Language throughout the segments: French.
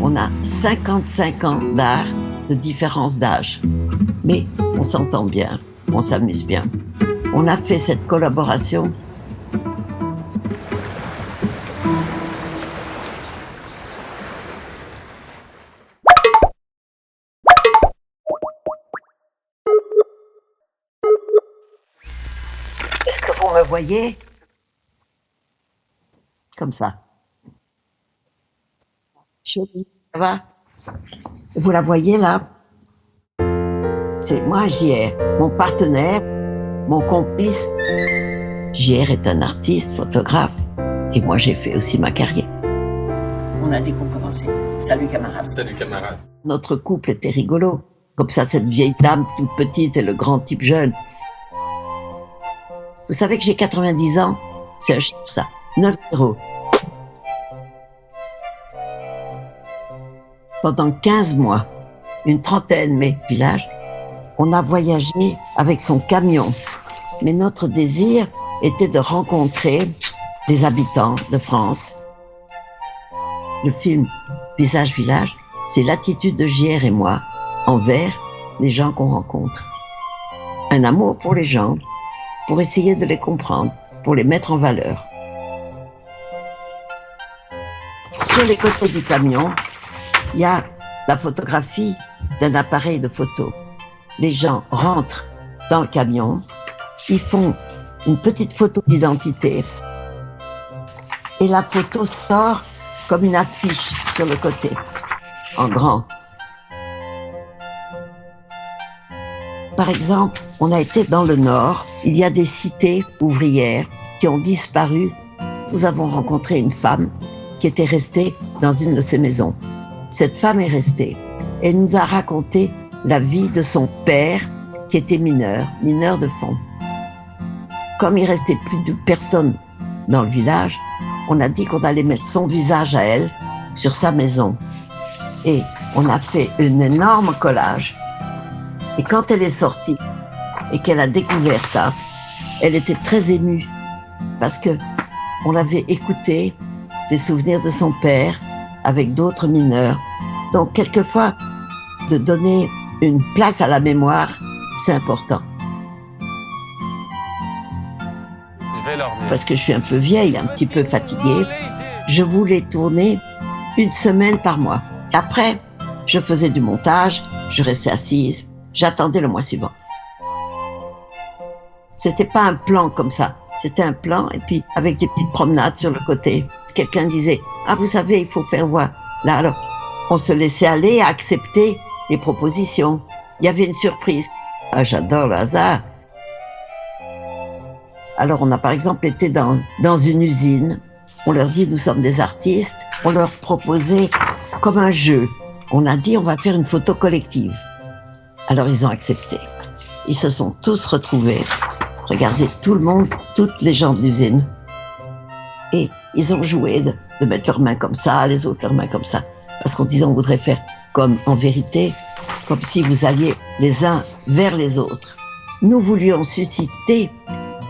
On a 55 ans d'art de différence d'âge. Mais on s'entend bien, on s'amuse bien. On a fait cette collaboration. Est-ce que vous me voyez? Comme ça. Jolie, ça va? Vous la voyez là? C'est moi, JR, mon partenaire, mon complice. JR est un artiste, photographe, et moi j'ai fait aussi ma carrière. On a dit qu'on commençait. Salut camarade. Salut camarade. Notre couple était rigolo. Comme ça, cette vieille dame toute petite et le grand type jeune. Vous savez que j'ai 90 ans? C'est un chiffre ça. 9-0. Pendant 15 mois, une trentaine, mais village, on a voyagé avec son camion. Mais notre désir était de rencontrer des habitants de France. Le film Visage Village, c'est l'attitude de JR et moi envers les gens qu'on rencontre. Un amour pour les gens, pour essayer de les comprendre, pour les mettre en valeur. Sur les côtés du camion, il y a la photographie d'un appareil de photo. Les gens rentrent dans le camion, ils font une petite photo d'identité et la photo sort comme une affiche sur le côté, en grand. Par exemple, on a été dans le Nord, il y a des cités ouvrières qui ont disparu. Nous avons rencontré une femme qui était restée dans une de ces maisons. Cette femme est restée et nous a raconté la vie de son père qui était mineur de fond. Comme il restait plus de personne dans le village, on a dit qu'on allait mettre son visage à elle sur sa maison. Et on a fait un énorme collage. Et quand elle est sortie et qu'elle a découvert ça, elle était très émue parce que on avait écouté des souvenirs de son père avec d'autres mineurs. Donc quelquefois, de donner une place à la mémoire, c'est important. Je vais leur dire. Parce que je suis un peu vieille, un petit peu fatiguée, je voulais tourner 1 semaine par mois. Après, je faisais du montage, je restais assise, j'attendais le mois suivant. C'était pas un plan comme ça, c'était un plan et puis avec des petites promenades sur le côté. Quelqu'un disait « Ah, vous savez, il faut faire voir. » Là, alors, on se laissait aller à accepter les propositions. Il y avait une surprise. Ah, j'adore le hasard. Alors, on a par exemple été dans une usine. On leur dit, nous sommes des artistes. On leur proposait comme un jeu. On a dit, on va faire une photo collective. Alors, ils ont accepté. Ils se sont tous retrouvés. Regardez, tout le monde, toutes les gens de l'usine. Et ils ont joué de mettre leurs mains comme ça, les autres leurs mains comme ça. Parce qu'on disait, on voudrait faire comme en vérité, comme si vous alliez les uns vers les autres. Nous voulions susciter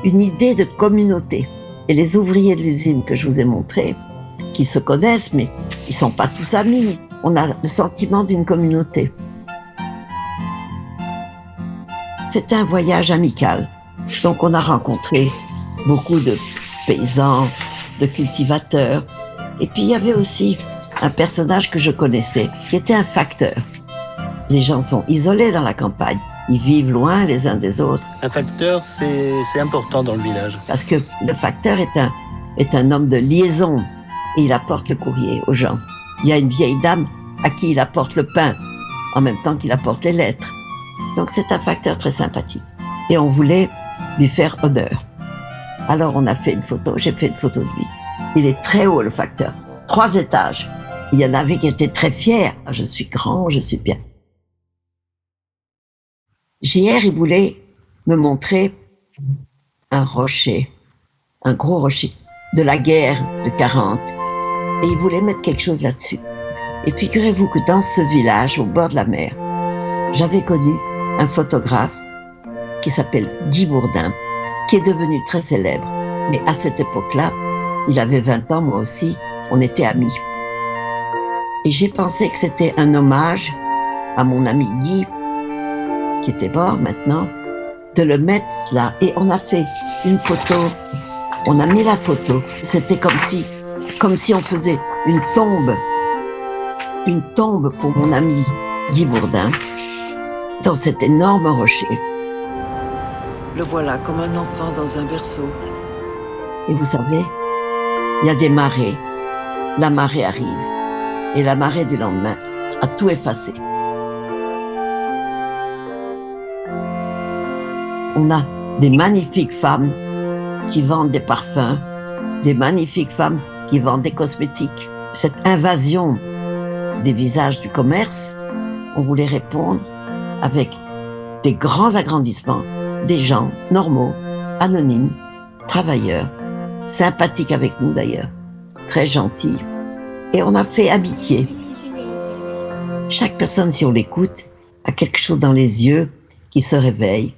une idée de communauté. Et les ouvriers de l'usine que je vous ai montrés, qui se connaissent, mais ils sont pas tous amis. On a le sentiment d'une communauté. C'était un voyage amical. Donc on a rencontré beaucoup de paysans, de cultivateurs. Et puis il y avait aussi un personnage que je connaissais, qui était un facteur. Les gens sont isolés dans la campagne. Ils vivent loin les uns des autres. Un facteur, c'est important dans le village. Parce que le facteur est un homme de liaison et il apporte le courrier aux gens. Il y a une vieille dame à qui il apporte le pain en même temps qu'il apporte les lettres. Donc c'est un facteur très sympathique. Et on voulait lui faire honneur. Alors on a fait une photo, j'ai fait une photo de lui. Il est très haut le facteur, 3 étages. Il y en avait qui étaient très fiers. Ah, je suis grand, je suis bien. JR, il voulait me montrer un rocher, un gros rocher de la guerre de 40. Et il voulait mettre quelque chose là-dessus. Et figurez-vous que dans ce village, au bord de la mer, j'avais connu un photographe qui s'appelle Guy Bourdin, qui est devenu très célèbre. Mais à cette époque-là, il avait 20 ans, moi aussi, on était amis. Et j'ai pensé que c'était un hommage à mon ami Guy, qui était mort maintenant, de le mettre là. Et on a fait une photo, on a mis la photo. C'était comme si on faisait une tombe pour mon ami Guy Bourdin, dans cet énorme rocher. Le voilà comme un enfant dans un berceau. Et vous savez, il y a des marées. La marée arrive. Et la marée du lendemain a tout effacé. On a des magnifiques femmes qui vendent des parfums, des magnifiques femmes qui vendent des cosmétiques. Cette invasion des visages du commerce, on voulait répondre avec des grands agrandissements, des gens normaux, anonymes, travailleurs, sympathiques avec nous d'ailleurs, très gentils. Et on a fait amitié. Chaque personne, si on l'écoute, a quelque chose dans les yeux qui se réveille.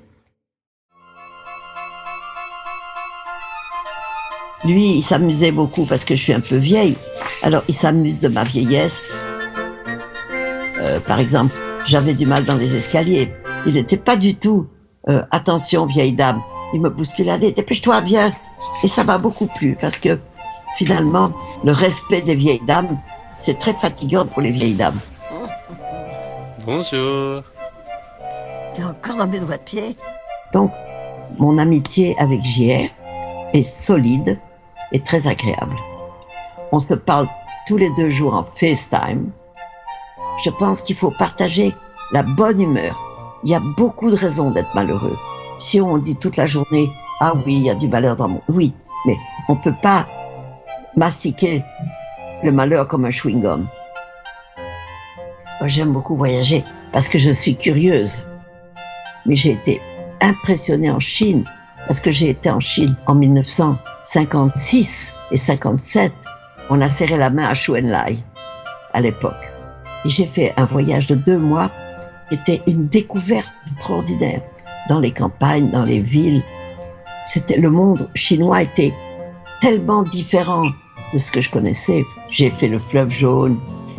Lui, il s'amusait beaucoup parce que je suis un peu vieille. Alors, il s'amuse de ma vieillesse. Par exemple, j'avais du mal dans les escaliers. Il n'était pas du tout « Attention, vieille dame ». Il me bousculait, allez, dépêche-toi, viens. Et ça m'a beaucoup plu parce que finalement, le respect des vieilles dames, c'est très fatigant pour les vieilles dames. Bonjour. T'es encore dans mes doigts de pied? Donc, mon amitié avec JR est solide et très agréable. On se parle tous les 2 jours en FaceTime. Je pense qu'il faut partager la bonne humeur. Il y a beaucoup de raisons d'être malheureux. Si on dit toute la journée « Ah oui, il y a du malheur dans mon... » Oui, mais on ne peut pas mastiquer le malheur comme un chewing-gum. Moi, j'aime beaucoup voyager parce que je suis curieuse. Mais j'ai été impressionnée en Chine parce que j'ai été en Chine en 1956 et 57. On a serré la main à Chou En-lai à l'époque. Et j'ai fait un voyage de 2 mois qui était une découverte extraordinaire. Dans les campagnes, dans les villes. Le monde chinois était tellement différent de ce que je connaissais. J'ai fait le fleuve jaune,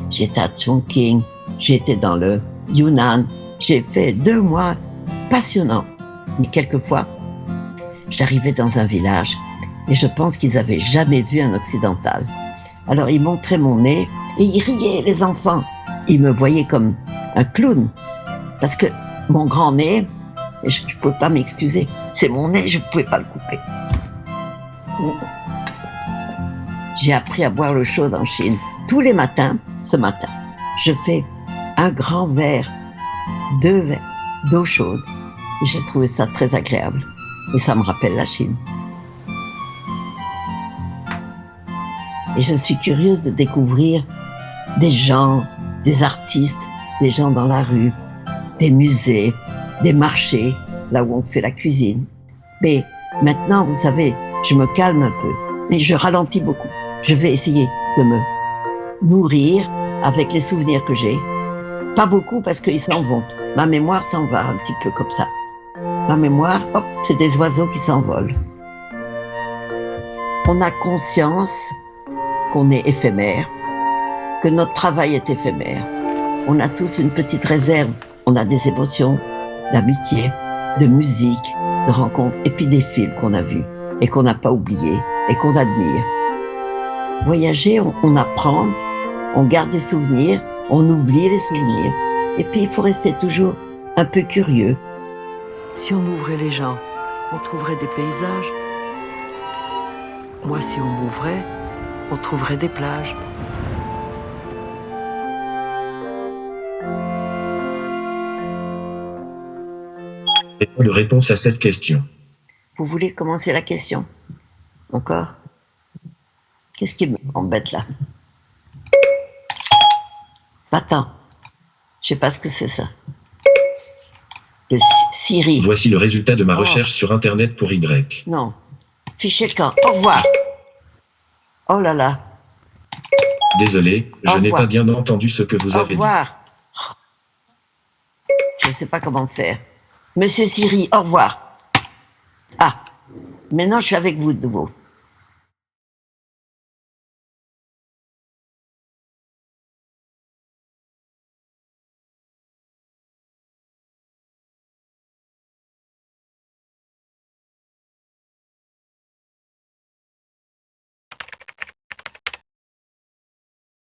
j'étais à Chongqing, j'étais dans le Yunnan. J'ai fait 2 mois passionnants. Mais quelquefois, j'arrivais dans un village et je pense qu'ils n'avaient jamais vu un occidental. Alors ils montraient mon nez et ils riaient, les enfants. Ils me voyaient comme un clown parce que mon grand nez, je ne pouvais pas m'excuser. C'est mon nez, je ne pouvais pas le couper. J'ai appris à boire l'eau chaude en Chine. Tous les matins, ce matin, je fais un grand verre, 2 verres d'eau chaude. Et j'ai trouvé ça très agréable. Et ça me rappelle la Chine. Et je suis curieuse de découvrir des gens, des artistes, des gens dans la rue, des musées, des marchés, là où on fait la cuisine. Mais maintenant, vous savez, je me calme un peu et je ralentis beaucoup. Je vais essayer de me nourrir avec les souvenirs que j'ai. Pas beaucoup parce qu'ils s'en vont. Ma mémoire s'en va un petit peu comme ça. Ma mémoire, hop, c'est des oiseaux qui s'envolent. On a conscience qu'on est éphémère, que notre travail est éphémère. On a tous une petite réserve. On a des émotions d'amitié, de musique, de rencontres, et puis des films qu'on a vus et qu'on n'a pas oubliés et qu'on admire. Voyager, on apprend, on garde des souvenirs, on oublie les souvenirs. Et puis il faut rester toujours un peu curieux. Si on ouvrait les gens, on trouverait des paysages. Moi, si on m'ouvrait, on trouverait des plages. Et pas de réponse à cette question. Vous voulez commencer la question? Encore? Qu'est-ce qui m'embête là? Attends, je sais pas ce que c'est ça. Le Siri. Voici le résultat de ma recherche sur Internet pour Y. Non. Fichier de camp. Au revoir. Oh là là. Désolé, je n'ai pas bien entendu ce que vous Au avez dit. revoir. Je ne sais pas comment faire. Monsieur Siri, au revoir. Ah, maintenant je suis avec vous de nouveau.